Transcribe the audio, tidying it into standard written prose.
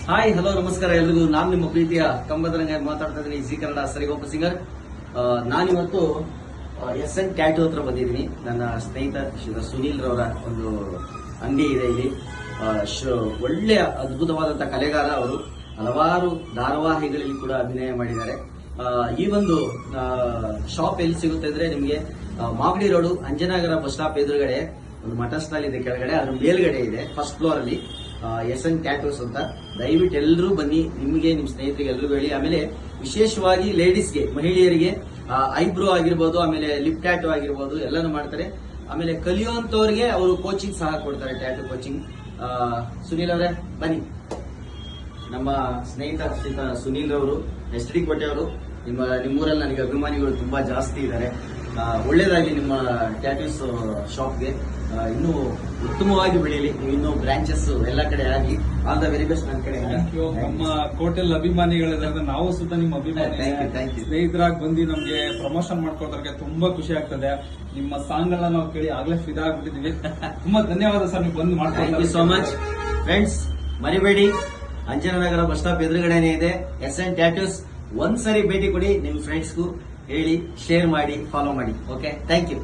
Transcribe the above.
Hi hello ನಮಸ್ಕಾರ ಎಲ್ರಿಗೂ. ನಾನು ನಿಮ್ಮ ಪ್ರೀತಿಯ ಕಂಬದರಂಗ ಮಾತಾಡ್ತಾ ಇದ್ದೀನಿ, ಜಿ ಕನ್ನಡ ಸರಿಗೋಪ ಸಿಂಗರ್. ನಾನಿವತ್ತು SN ಟ್ಯಾಟೂ ಹತ್ರ ಬಂದಿದ್ದೀನಿ. ನನ್ನ ಸ್ನೇಹಿತ ಸುನೀಲ್ ರವರ ಒಂದು ಅಂಗಡಿ ಇದೆ ಇಲ್ಲಿ. ಒಳ್ಳೆಯ ಅದ್ಭುತವಾದಂತಹ ಕಲೆಗಾರ ಅವರು. ಹಲವಾರು ಧಾರಾವಾಹಿಗಳಲ್ಲಿ ಕೂಡ ಅಭಿನಯ ಮಾಡಿದ್ದಾರೆ. ಈ ಒಂದು ಶಾಪ್ ಎಲ್ಲಿ ಸಿಗುತ್ತೆ ಅಂದ್ರೆ ನಿಮಗೆ ಮಾಗಡಿ ರೋಡು ಅಂಜನಾಗರ ಬಸ್ ಸ್ಟಾಪ್ ಎದುರುಗಡೆ ಒಂದು ಮಠ ಸ್ಟಾಲ್ ಇದೆ, ಕೆಳಗಡೆ ಅದ್ರ ಮೇಲ್ಗಡೆ ಇದೆ, ಫಸ್ಟ್ ಫ್ಲೋರ್ ಅಲ್ಲಿ SN ಟ್ಯಾಟೂಸ್ ಅಂತ. ದಯವಿಟ್ಟು ಎಲ್ಲರೂ ಬನ್ನಿ, ನಿಮಗೆ ನಿಮ್ಮ ಸ್ನೇಹಿತರಿಗೆ ಎಲ್ಲರೂ ಹೇಳಿ. ಆಮೇಲೆ ವಿಶೇಷವಾಗಿ ಲೇಡೀಸ್ಗೆ, ಮಹಿಳೆಯರಿಗೆ ಐಬ್ರೋ ಆಗಿರ್ಬೋದು, ಆಮೇಲೆ ಲಿಪ್ ಟ್ಯಾಟೂ ಆಗಿರ್ಬೋದು ಎಲ್ಲಾನು ಮಾಡ್ತಾರೆ. ಆಮೇಲೆ ಕಲಿಯುವಂತವ್ರಿಗೆ ಅವರು ಕೋಚಿಂಗ್ ಸಹ ಕೊಡ್ತಾರೆ, ಟ್ಯಾಟೂ ಕೋಚಿಂಗ್. ಸುನೀಲ್ ಅವರೇ ಬನ್ನಿ. ನಮ್ಮ ಸ್ನೇಹಿತ ಸುನೀಲ್ ಅವರು SD ಕೋಟೆ ಅವರು. ನಿಮ್ಮೂರಲ್ಲಿ ನನಗೆ ಅಭಿಮಾನಿಗಳು ತುಂಬಾ ಜಾಸ್ತಿ ಇದ್ದಾರೆ. ಒಳ್ಳೇದಾಗಿ ನಿಮ್ಮ ಟ್ಯಾಟೂಸ್ ಶಾಪ್ಗೆ ಇನ್ನೂ ಉತ್ತಮವಾಗಿ ಬೆಳೀಲಿ. ನೀವು ಇನ್ನೂ ಬ್ರಾಂಚಸ್ ಎಲ್ಲ ಕಡೆ ಆಗಿ. ಆಲ್ ದ ವೆರಿ ಬೆಸ್ಟ್ ನನ್ನ ಕಡೆ. ನಮ್ಮ ಕೋಟೆಲ್ ಅಭಿಮಾನಿಗಳಿದ್ದಾರೆ, ನಾವು ಸುತ್ತ ನಿಮ್ಮ ಅಭಿಮಾನಿ ಸ್ನೇಹಿತರಾಗಿ ಬಂದು ನಮ್ಗೆ ಪ್ರಮೋಷನ್ ಮಾಡ್ಕೊಡ್ತಾರೆ, ತುಂಬಾ ಖುಷಿ ಆಗ್ತದೆ. ನಿಮ್ಮ ಸಾಂಗ್ ಎಲ್ಲ ನಾವು ಕೇಳಿ ಆಗ್ಲೇ ಫಿದಾ ಆಗ್ಬಿಟ್ಟಿದೀವಿ. ತುಂಬಾ ಧನ್ಯವಾದ ಸರ್, ನೀವು ಬಂದು ಮಾಡ್ಕೊಂಡು. Thank you so much friends. ಮರಿಬೇಡಿ, ಅಂಜನನಗರ ಬಸ್ ಸ್ಟಾಪ್ ಎದುರುಗಡೆನೇ ಇದೆ SN ಟ್ಯಾಟೂಸ್. ಒಂದ್ಸರಿ ಭೇಟಿ ಕೊಡಿ, ನಿಮ್ ಫ್ರೆಂಡ್ಸ್ಗೂ ಹೇಳಿ, ಶೇರ್ ಮಾಡಿ, ಫಾಲೋ ಮಾಡಿ. Okay, thank you.